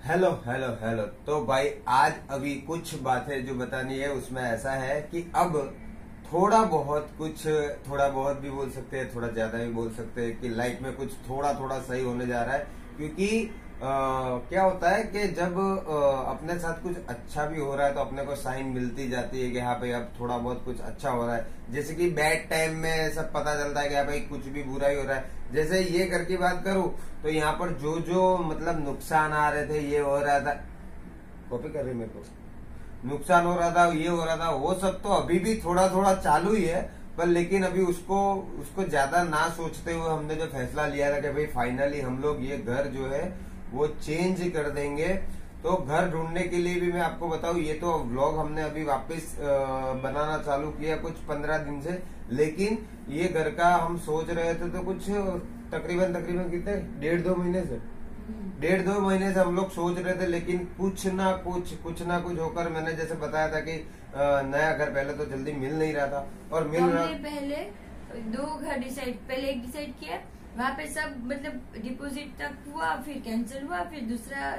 Hello hello hello. तो भाई आज अभी कुछ बातें जो बतानी है उसमें ऐसा है कि अब थोड़ा बहुत भी बोल सकते हैं, थोड़ा ज्यादा भी बोल सकते हैं कि लाइफ में कुछ थोड़ा थोड़ा सही होने जा रहा है। क्योंकि क्या होता है कि जब अपने साथ कुछ अच्छा भी हो रहा है तो अपने को साइन मिलती जाती है कि हाँ भाई अब थोड़ा बहुत कुछ अच्छा हो रहा है। जैसे कि बैड टाइम में सब पता चलता है कि हाँ भाई कुछ भी बुरा ही हो रहा है। जैसे ये घर की बात करूं तो यहाँ पर जो जो मतलब नुकसान आ रहे थे, ये हो रहा था, कॉपी कर रही मेरे को, नुकसान हो रहा था, ये हो रहा था, वो सब तो अभी भी थोड़ा थोड़ा चालू ही है। पर लेकिन अभी उसको उसको ज्यादा ना सोचते हुए हमने जो फैसला लिया था कि भाई फाइनली हम लोग ये घर जो है वो चेंज कर देंगे। तो घर ढूंढने के लिए भी मैं आपको बताऊं, ये तो व्लॉग हमने अभी वापस बनाना चालू किया कुछ 15 दिन से। लेकिन ये घर का हम सोच रहे थे तो कुछ तकरीबन तकरीबन कितने 1.5-2 महीने से 1.5-2 महीने से हम लोग सोच रहे थे। लेकिन कुछ ना कुछ होकर मैंने जैसे बताया था कि नया घर पहले तो जल्दी मिल नहीं रहा था और मिल रहा। पहले 2 घर पहले एक डिसाइड किया, वहाँ पे सब मतलब डिपॉजिट तक हुआ, फिर कैंसिल हुआ, फिर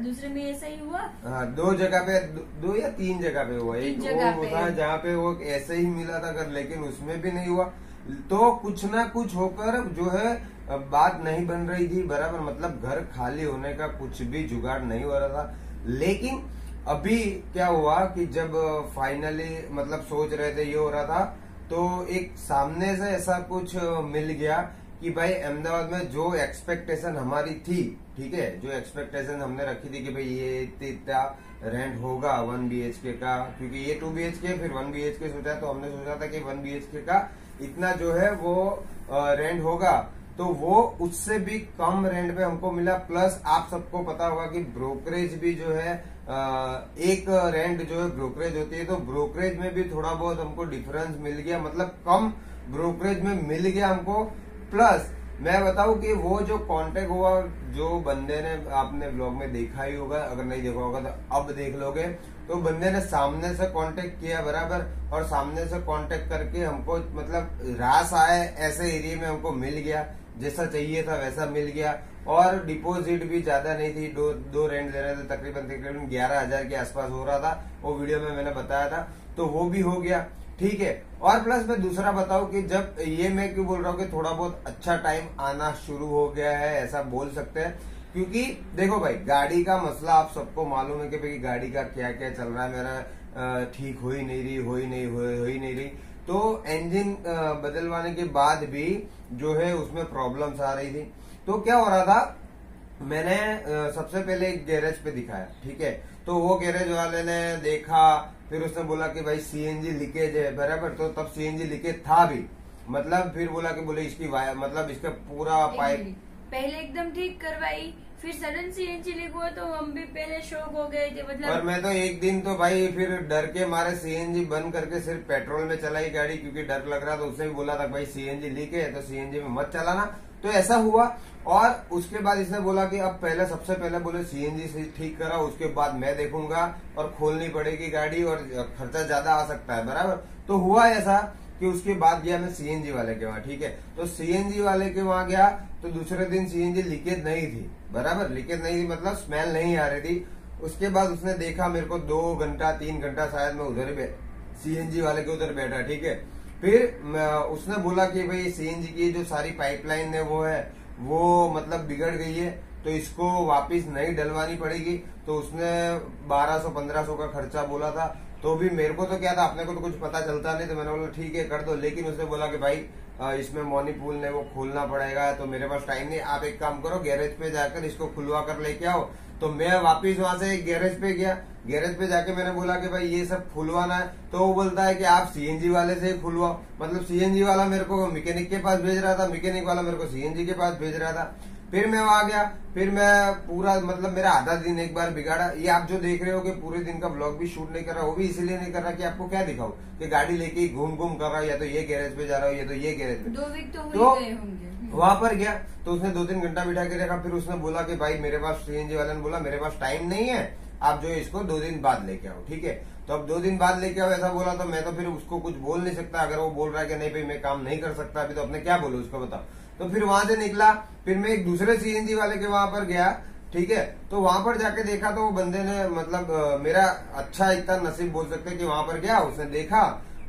दूसरे में ऐसा ही हुआ। हाँ, 2 जगह पे, 2 या 3 जगह पे हुआ। एक वो था जहाँ पे वो ऐसे ही मिला था घर, लेकिन उसमें भी नहीं हुआ। तो कुछ ना कुछ होकर जो है बात नहीं बन रही थी बराबर, मतलब घर खाली होने का कुछ भी जुगाड़ नहीं हो रहा था। लेकिन अभी क्या हुआ कि जब फाइनली मतलब सोच रहे थे ये हो रहा था, तो एक सामने से ऐसा कुछ मिल गया कि भाई अहमदाबाद में जो एक्सपेक्टेशन हमारी थी, ठीक है, जो एक्सपेक्टेशन हमने रखी थी कि भाई ये इतना रेंट होगा 1 BHK का, क्योंकि ये 2 BHK फिर 1 BHK सोचा, तो हमने सोचा था कि 1 BHK का इतना जो है वो रेंट होगा। तो वो उससे भी कम रेंट पे हमको मिला। प्लस आप सबको पता होगा कि ब्रोकरेज भी जो है एक रेंट जो है ब्रोकरेज होती है, तो ब्रोकरेज में भी थोड़ा बहुत हमको डिफरेंस मिल गया, मतलब कम ब्रोकरेज में मिल गया हमको। प्लस मैं बताऊं कि वो जो कांटेक्ट हुआ, जो बंदे ने, आपने व्लॉग में देखा ही होगा, अगर नहीं देखा होगा तो अब देख लोगे। तो बंदे ने सामने से कांटेक्ट किया बराबर, और सामने से कांटेक्ट करके हमको मतलब रास आए ऐसे एरिया में हमको मिल गया, जैसा चाहिए था वैसा मिल गया। और डिपॉजिट भी ज्यादा नहीं थी, दो रेंट दे रहे थे, तकरीबन 11,000 के आसपास हो रहा था, वो वीडियो में मैंने बताया था। तो वो भी हो गया, ठीक है। और प्लस मैं दूसरा बताऊं कि जब ये मैं क्यों बोल रहा हूँ कि थोड़ा बहुत अच्छा टाइम आना शुरू हो गया है, ऐसा बोल सकते हैं। क्योंकि देखो भाई, गाड़ी का मसला आप सबको मालूम है कि भाई गाड़ी का क्या क्या चल रहा है, मेरा ठीक हो ही नहीं रही। तो इंजन बदलवाने के बाद भी जो है उसमें प्रॉब्लम्स आ रही थी। तो क्या हो रहा था, मैंने सबसे पहले एक गैरेज पे दिखाया, ठीक है। तो वो गैरेज वाले ने देखा, फिर उसने बोला कि भाई CNG लीकेज है बराबर। तो तब CNG लीकेज था भी, मतलब फिर बोला कि बोले इसकी वायर, मतलब इसका पूरा पाइप पहले एकदम ठीक करवाई, फिर सडन CNG लीक हुआ तो हम भी पहले शॉक हो गए थे, मतलब। और मैं तो एक दिन तो भाई फिर डर के मारे CNG बंद करके सिर्फ पेट्रोल में चलाई गाड़ी, क्योंकि डर लग रहा था। उसने भी बोला था भाई CNG लीक है तो CNG में मत चलाना। तो ऐसा हुआ। और उसके बाद इसने बोला कि अब पहले सबसे पहले बोले CNG से ठीक करा, उसके बाद मैं देखूंगा, और खोलनी पड़ेगी गाड़ी और खर्चा ज्यादा आ सकता है बराबर। तो हुआ ऐसा कि उसके बाद गया मैं CNG वाले के वहां, ठीक है। तो CNG वाले के वहां गया तो दूसरे दिन CNG लीकेज नहीं थी बराबर, लीकेज नहीं थी मतलब स्मेल नहीं आ रही थी। उसके बाद उसने देखा मेरे को 2 घंटा 3 घंटा शायद मैं उधर CNG वाले के उधर बैठा, ठीक है। फिर उसने बोला कि भाई CNG की जो सारी पाइपलाइन है वो मतलब बिगड़ गई है, तो इसको वापस नई डलवानी पड़ेगी। तो उसने 1200-1500 का खर्चा बोला था। तो भी मेरे को तो क्या था, अपने को तो कुछ पता चलता नहीं, तो मैंने बोला ठीक है कर दो। लेकिन उसने बोला कि भाई इसमें मॉनीपूल ने वो खोलना पड़ेगा, तो मेरे पास टाइम नहीं, आप एक काम करो गैरेज पे जाकर इसको खुलवा कर लेके आओ। तो मैं वापिस वहां से गैरेज पे गया, गैरेज पे जाके मैंने बोला कि भाई ये सब खुलवाना है। तो वो बोलता है कि आप CNG वाले से खुलवाओ, मतलब CNG वाला मेरे को मैकेनिक के पास भेज रहा था, मैकेनिक वाला मेरे को CNG के पास भेज रहा था। फिर मैं वहां गया, फिर मैं पूरा मतलब मेरा आधा दिन एक बार बिगाड़ा। ये आप जो देख रहे हो कि पूरे दिन का ब्लॉग भी शूट नहीं कर रहा, वो भी इसीलिए नहीं कर रहा कि आपको क्या दिखाऊं कि गाड़ी लेके घूम कर रहा हूँ, या तो ये गैरेज पे जा रहा हूँ, या तो ये गैरेज पे। 2 वीक तो हुए होंगे। वहां पर गया तो उसने 2-3 घंटा बिठा के रखा। फिर उसने बोला कि भाई मेरे पास, CNG वाले ने बोला मेरे पास टाइम नहीं है, आप जो है इसको 2 दिन बाद लेके आओ, ठीक है। तो अब 2 दिन बाद लेके आओ ऐसा बोला, तो मैं तो फिर उसको कुछ बोल नहीं सकता। अगर वो बोल रहा है कि नहीं भाई मैं काम नहीं कर सकता अभी, तो अपने क्या बोलूं उसको, बताओ। तो फिर वहां से निकला, फिर मैं एक दूसरे CNG वाले के वहां पर गया, ठीक है। तो वहां पर जाके देखा तो वो बंदे ने मतलब मेरा अच्छा इतना नसीब बोल सकते हैं कि वहां पर गया, उसने देखा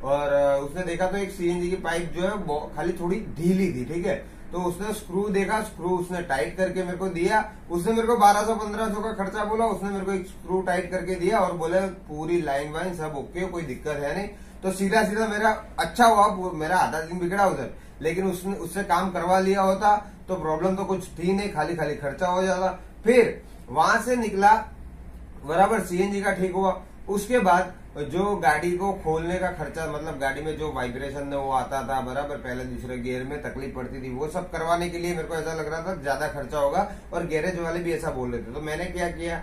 और उसने देखा तो एक सीएनजी की पाइप जो है खाली थोड़ी ढीली थी, ठीक है। तो उसने स्क्रू देखा, स्क्रू उसने टाइट करके मेरे को दिया। उसने मेरे को 1200-1500 का खर्चा बोला, उसने मेरे को एक स्क्रू टाइट करके दिया और बोले पूरी लाइन वाइन सब ओके, कोई दिक्कत है नहीं। तो सीधा सीधा मेरा अच्छा हुआ, मेरा आधा दिन बिगड़ा उधर, लेकिन उससे काम करवा लिया होता तो प्रॉब्लम तो कुछ थी नहीं, खाली खाली खर्चा हो जाता। फिर वहां से निकला, बराबर सीएनजी का ठीक हुआ। उसके बाद जो गाड़ी को खोलने का खर्चा, मतलब गाड़ी में जो वाइब्रेशन वो आता था, बराबर पहले दूसरे गियर में तकलीफ पड़ती थी, वो सब करवाने के लिए मेरे को ऐसा लग रहा था ज्यादा खर्चा होगा और गैरेज वाले भी ऐसा बोल रहे थे। तो मैंने क्या किया,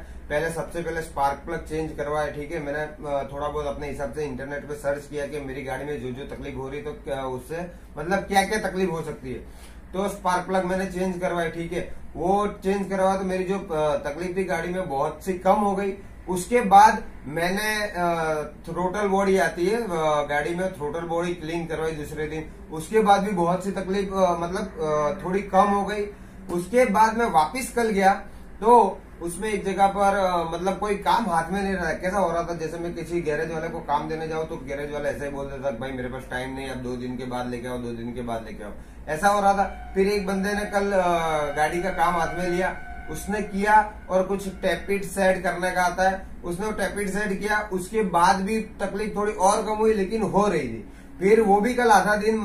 सबसे पहले स्पार्क प्लग चेंज करवाया, ठीक है। मैंने थोड़ा बहुत अपने हिसाब से इंटरनेट पे सर्च किया कि मेरी गाड़ी में जो जो तकलीफ हो रही तो क्या उससे मतलब क्या क्या तकलीफ हो सकती है। तो स्पार्क प्लग मैंने चेंज करवाया, ठीक है। वो चेंज करवाया तो मेरी जो तकलीफ थी गाड़ी में बहुत सी कम हो गई। उसके बाद मैंने थ्रोटल बॉडी आती है गाड़ी में, थ्रोटल बॉडी क्लीन करवाई दूसरे दिन। उसके बाद भी बहुत सी तकलीफ मतलब थोड़ी कम हो गई। उसके बाद मैं वापस कल गया तो उसमें एक जगह पर मतलब कोई काम हाथ में नहीं रहा। कैसा हो रहा था, जैसे मैं किसी गैरेज वाले को काम देने जाऊं तो गैरेज वाला ऐसे ही बोल देता भाई मेरे पास टाइम नहीं, अब 2 दिन के बाद लेके आओ, 2 दिन के बाद लेके आओ, ऐसा हो रहा था। फिर एक बंदे ने कल गाड़ी का काम हाथ में लिया, उसने किया और कुछ टैपिट सेट करने का आता है, उसने वो टैपिट सेट किया। उसके बाद भी तकलीफ थोड़ी और कम हुई लेकिन हो रही थी। फिर वो भी कल आधा दिन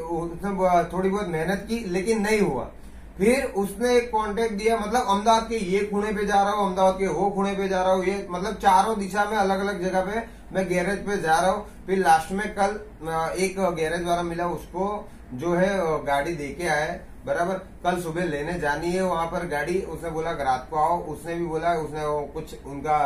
उसने थोड़ी बहुत मेहनत की लेकिन नहीं हुआ। फिर उसने एक कांटेक्ट दिया, मतलब अहमदाबाद के ये खूणे पे जा रहा हूँ, अहमदाबाद के वो खूणे पे जा रहा हूँ, ये मतलब चारों दिशा में अलग अलग जगह पे मैं गैरेज पे जा रहा हूँ। फिर लास्ट में कल एक गैरेज वाला मिला, उसको जो है गाड़ी देके आया, बराबर। कल सुबह लेने जानी है वहां पर गाड़ी, उसने बोला रात को आओ। उसने भी बोला, उसने कुछ उनका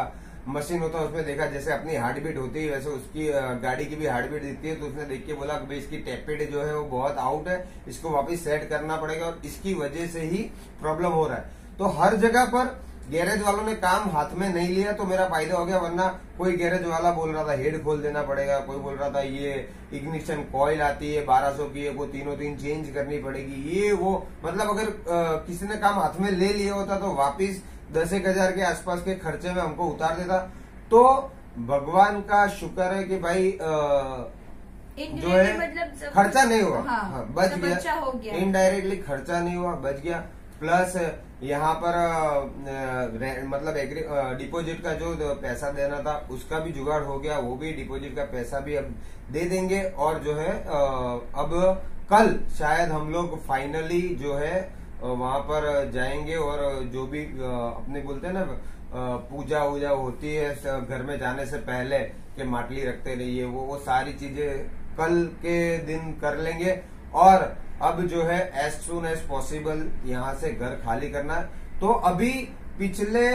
मशीन होता है उसमें देखा, जैसे अपनी हार्ट बीट होती है वैसे उसकी गाड़ी की भी हार्ट बीट दिखती है। तो उसने देख के बोला कि भाई इसकी टैपेड जो है वो बहुत आउट है, इसको वापस सेट करना पड़ेगा और इसकी वजह से ही प्रॉब्लम हो रहा है। तो हर जगह पर गैरेज वालों ने काम हाथ में नहीं लिया तो मेरा फायदा हो गया, वरना कोई गैरेज वाला बोल रहा था हेड खोल देना पड़ेगा, कोई बोल रहा था ये इग्निशन कॉइल आती है 1200 की है, वो तीनों दिन चेंज करनी पड़ेगी, ये वो। मतलब अगर किसी ने काम हाथ में ले लिया होता तो वापिस 10-1 हजार के आसपास के खर्चे में हमको उतार देता। तो भगवान का शुक्र है कि भाई जो है मतलब खर्चा नहीं हुआ, हाँ, बच गया, इनडायरेक्टली खर्चा नहीं हुआ, बच गया। प्लस यहाँ पर मतलब डिपॉजिट का जो पैसा देना था उसका भी जुगाड़ हो गया, वो भी डिपॉजिट का पैसा भी अब दे देंगे। और जो है अब कल शायद हम लोग फाइनली जो है वहां पर जाएंगे और जो भी अपने बोलते हैं ना पूजा वूजा होती है घर में जाने से पहले कि माटली रखते रहिए, वो सारी चीजें कल के दिन कर लेंगे। और अब जो है एज सुन एज पॉसिबल यहाँ से घर खाली करना है। तो अभी पिछले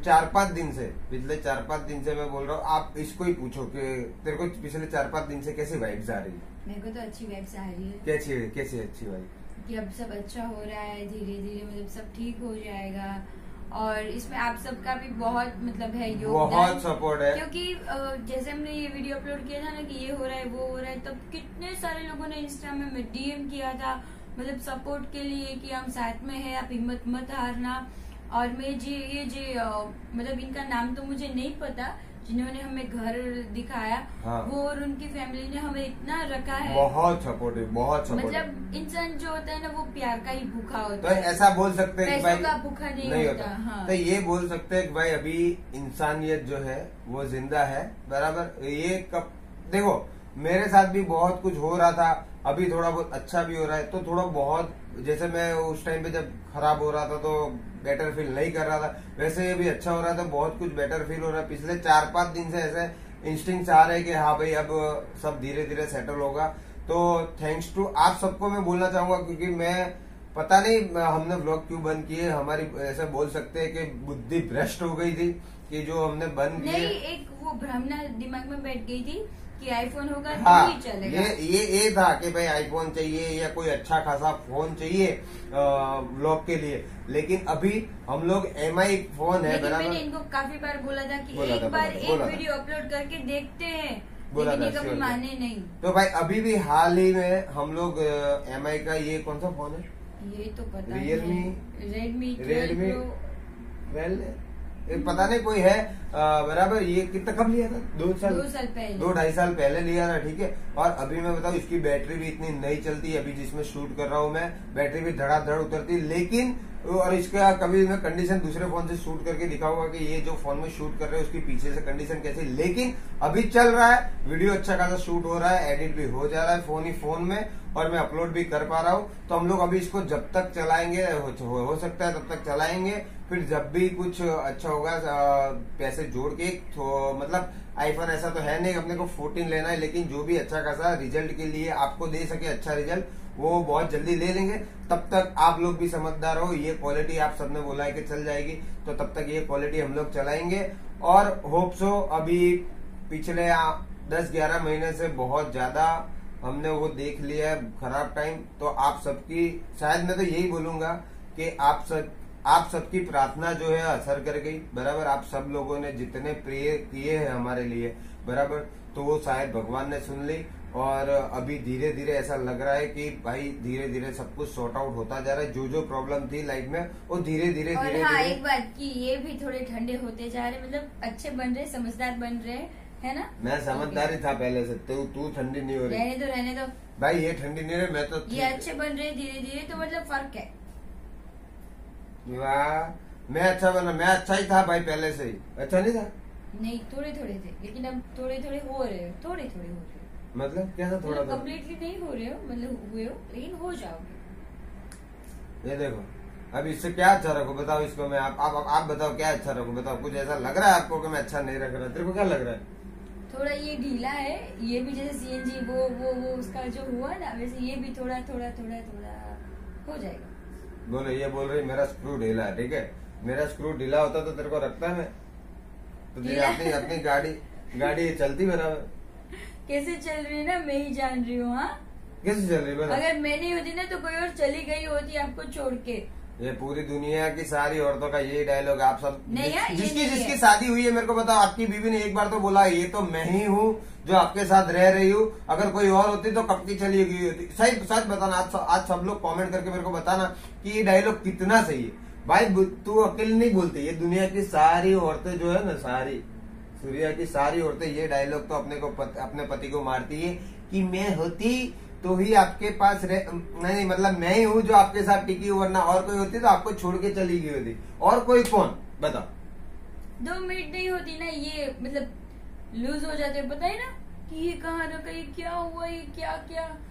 4-5 दिन से मैं बोल रहा हूँ, आप इसको ही पूछो कि तेरे को पिछले 4-5 दिन से कैसी वाइब्स आ रही है? मेरे को तो अच्छी वाइब्स आ रही है। कैसी अच्छी वाइब? कि अब सब अच्छा हो रहा है, धीरे धीरे मतलब सब ठीक हो जाएगा। और इसमें आप सबका भी बहुत मतलब है योगदान, बहुत सपोर्ट है। क्योंकि जैसे हमने ये वीडियो अपलोड किया था ना कि ये हो रहा है वो हो रहा है, तब कितने सारे लोगों ने इंस्टा में डीएम किया था मतलब सपोर्ट के लिए कि हम साथ में हैं, आप हिम्मत मत हारना। और मैं मतलब इनका नाम तो मुझे नहीं पता, जिन्होंने हमें घर दिखाया, हाँ। वो और उनकी फैमिली ने हमें इतना रखा है, बहुत सपोर्टिव, बहुत सपोर्टिव। मतलब इंसान जो होता है ना वो प्यार का ही भूखा होता तो है, ऐसा बोल सकते हैं कि भाई का भूखा नहीं होता। हाँ। तो ये बोल सकते हैं कि भाई अभी इंसानियत जो है वो जिंदा है, बराबर। ये कब देखो मेरे साथ भी बहुत कुछ हो रहा था, अभी थोड़ा बहुत अच्छा भी हो रहा है। तो थोड़ा बहुत जैसे मैं उस टाइम पे जब खराब हो रहा था तो बेटर फील नहीं कर रहा था, वैसे ये भी अच्छा हो रहा था, बहुत कुछ बेटर फील हो रहा है। पिछले 4-5 दिन से ऐसे इंस्टिंक्ट आ रहे हैं कि हाँ भाई अब सब धीरे धीरे सेटल होगा। तो थैंक्स टू आप सबको मैं बोलना चाहूंगा, क्योंकि मैं पता नहीं हमने व्लॉग क्यों बंद किए, हमारी ऐसे बोल सकते हैं कि बुद्धि भ्रष्ट हो गई थी कि जो हमने बंद किए, एक वो भ्रमना दिमाग में बैठ गई थी कि आईफोन होगा हाँ, तो ही चलेगा। ये था कि भाई आईफोन चाहिए या कोई अच्छा खासा फोन चाहिए व्लॉग के लिए। लेकिन अभी हम लोग MI फोन है, बराबर। मैंने इनको काफी बार बोला था कि एक बार एक वीडियो अपलोड करके देखते हैं, लेकिन ये कभी माने नहीं। तो भाई अभी भी हाल ही में हम लोग MI का ये कौन सा फोन है, ये तो पता रियलमी, रेडमी वेल पता नहीं कोई है बराबर। ये कितना कब लिया था? 2 साल 2-2.5 साल पहले लिया था, ठीक है। और अभी मैं बताऊं इसकी बैटरी भी इतनी नहीं चलती, अभी जिसमें शूट कर रहा हूं मैं बैटरी भी धड़ाधड़ उतरती, लेकिन और इसका कभी मैं कंडीशन दूसरे फोन से शूट करके दिखाऊंगा कि ये जो फोन में शूट कर रहे हैं उसकी पीछे से कंडीशन कैसी, लेकिन अभी चल रहा है, वीडियो अच्छा खासा शूट हो रहा है, एडिट भी हो जा रहा है फोन में और मैं अपलोड भी कर पा रहा हूँ। तो हम लोग अभी इसको जब तक चलाएंगे हो सकता है तब तक चलाएंगे, फिर जब भी कुछ अच्छा होगा पैसे जोड़ के तो मतलब आईफोन ऐसा तो है नहीं अपने को 14 लेना है, लेकिन जो भी अच्छा खासा रिजल्ट के लिए आपको दे सके अच्छा रिजल्ट वो बहुत जल्दी ले लेंगे। तब तक आप लोग भी समझदार हो, ये क्वालिटी आप सबने बोला है कि चल जाएगी, तो तब तक ये क्वालिटी हम लोग चलाएंगे। और होप सो अभी पिछले 10-11 महीने से बहुत ज्यादा हमने वो देख लिया है खराब टाइम, तो आप सबकी शायद मैं तो यही बोलूंगा कि आप सबकी प्रार्थना जो है असर कर गई बराबर। आप सब लोगों ने जितने प्रेयर किए हैं हमारे लिए बराबर, तो वो शायद भगवान ने सुन ली। और अभी धीरे धीरे ऐसा लग रहा है कि भाई धीरे धीरे सब कुछ सॉर्ट आउट होता जा रहा है, जो प्रॉब्लम थी लाइफ में वो धीरे धीरे एक बात की ये भी थोड़े ठंडे होते जा रहे, मतलब अच्छे बन रहे, समझदार बन रहे, है ना। मैं समझदार ही था पहले से, तू ठंडी नहीं हो रही। रहने दो भाई, ये ठंडी नहीं रही, मैं तो ये अच्छे बन रहे धीरे धीरे, तो मतलब फर्क है। वाह, मैं अच्छा बना, मैं अच्छा ही था भाई पहले से ही, अच्छा नहीं था? नहीं, थोड़े थोड़े थे, लेकिन अब थोड़े थोड़े हो रहे हो, थोड़े थोड़े हो रहे हो। मतलब क्या था? थोड़ा कम्प्लीटली नहीं हो रहे हो, मतलब हुए हो, लेकिन हो जाओगे। ये देखो, अब इससे क्या अच्छा रखो बताओ इसको मैं, आप बताओ क्या अच्छा रखो बताओ। कुछ ऐसा लग रहा है आपको कि मैं अच्छा नहीं रख रहा? तेरे को क्या लग रहा है? थोड़ा ये ढीला है, ये भी जैसे सीएनजी वो उसका जो हुआ ना, वैसे ये भी थोड़ा थोड़ा थोड़ा थोड़ा हो जाएगा। बोलो, ये बोल रही मेरा स्क्रू ढीला है, ठीक है। मेरा स्क्रू ढीला होता तो तेरे को रखता है मैं, तो तेरी अपनी गाड़ी चलती बराबर। कैसे चल रही है ना, मैं ही जान रही हूँ। हाँ, कैसे चल रही है? अगर मैं नहीं होती ना तो कोई और चली गई होती आपको छोड़ के। ये पूरी दुनिया की सारी औरतों का यही डायलॉग, आप सब जिसकी शादी हुई है मेरे को बताओ, आपकी बीवी ने एक बार तो बोला ये तो मैं ही हूँ जो आपके साथ रह रही हूँ, अगर कोई और होती तो कब की चली गई होती। सच बताना, आज सब लोग कमेंट करके मेरे को बताना कि ये डायलॉग कितना सही है। भाई तू अकेले नहीं बोलती, ये दुनिया की सारी औरतें जो है ना, सारी सूर्या की सारी औरतें ये डायलॉग तो अपने पति को मारती है कि मैं होती तो ही आपके पास नहीं, मतलब मैं ही हूँ जो आपके साथ टिकी हूँ, वरना और कोई होती तो आपको छोड़ के चली गई होती। और कोई कौन बताओ? 2 मिनट नहीं होती ना, ये मतलब लूज हो जाते, पता है ना कि ये कहाँ रखा, ये क्या हुआ, ये क्या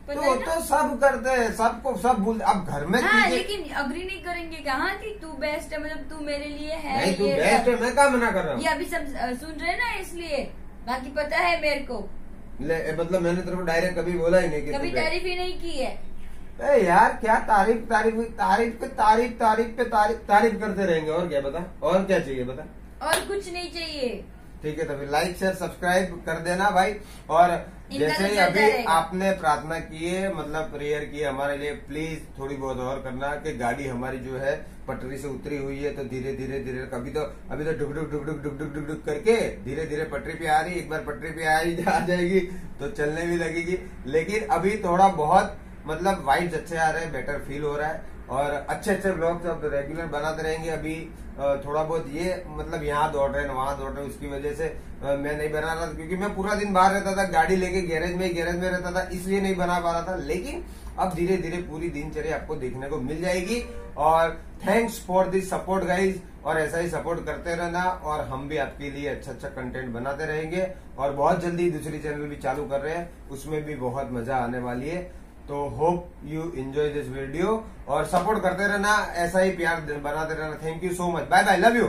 पता है ना? तो सब करते हैं, सबको सब भूल। अब घर में लेकिन अग्री नहीं करेंगे कहाँ की तू बेस्ट है, मतलब तू मेरे लिए है। नहीं, तू बेस्ट है, मैं क्या मना कर रहा हूँ? ये अभी सब सुन रहे ना, इसलिए, बाकी पता है मेरे को। मतलब मैंने तेरे को डायरेक्ट कभी बोला ही नहीं कि कभी तारीफ ही नहीं की है। ए यार, क्या तारीफ करते रहेंगे, और क्या बता, और क्या चाहिए बता? और कुछ नहीं चाहिए। ठीक है, तो फिर लाइक शेयर सब्सक्राइब कर देना भाई। और जैसे ही अभी आपने प्रार्थना की है, मतलब प्रेयर की हमारे लिए, प्लीज थोड़ी बहुत और करना कि गाड़ी हमारी जो है पटरी से उतरी हुई है, तो धीरे धीरे अभी तो डुक डुक करके धीरे धीरे पटरी पे आ रही। एक बार पटरी पे आ जाएगी तो चलने भी लगेगी, लेकिन अभी थोड़ा बहुत मतलब वाइब्स अच्छे आ रहे हैं, बेटर फील हो रहा है। और अच्छे ब्लॉग्स अब रेगुलर बनाते रहेंगे। अभी थोड़ा बहुत ये मतलब यहाँ दौड़ रहे हैं वहां दौड़ रहे हैं, उसकी वजह से मैं नहीं बना रहा था, क्योंकि मैं पूरा दिन बाहर रहता था, गाड़ी लेके गैरेज में रहता था, इसलिए नहीं बना पा रहा था। लेकिन अब धीरे धीरे पूरी दिनचर्या आपको देखने को मिल जाएगी। और thanks for this support guys, और ऐसा ही सपोर्ट करते रहना, और हम भी आपके लिए अच्छा कंटेंट बनाते रहेंगे। और बहुत जल्दी दूसरी चैनल भी चालू कर रहे हैं, उसमें भी बहुत मजा आने वाली है। तो hope you enjoy this video, और सपोर्ट करते रहना, ऐसा ही प्यार बनाते रहना। Thank you so much, bye bye, love you.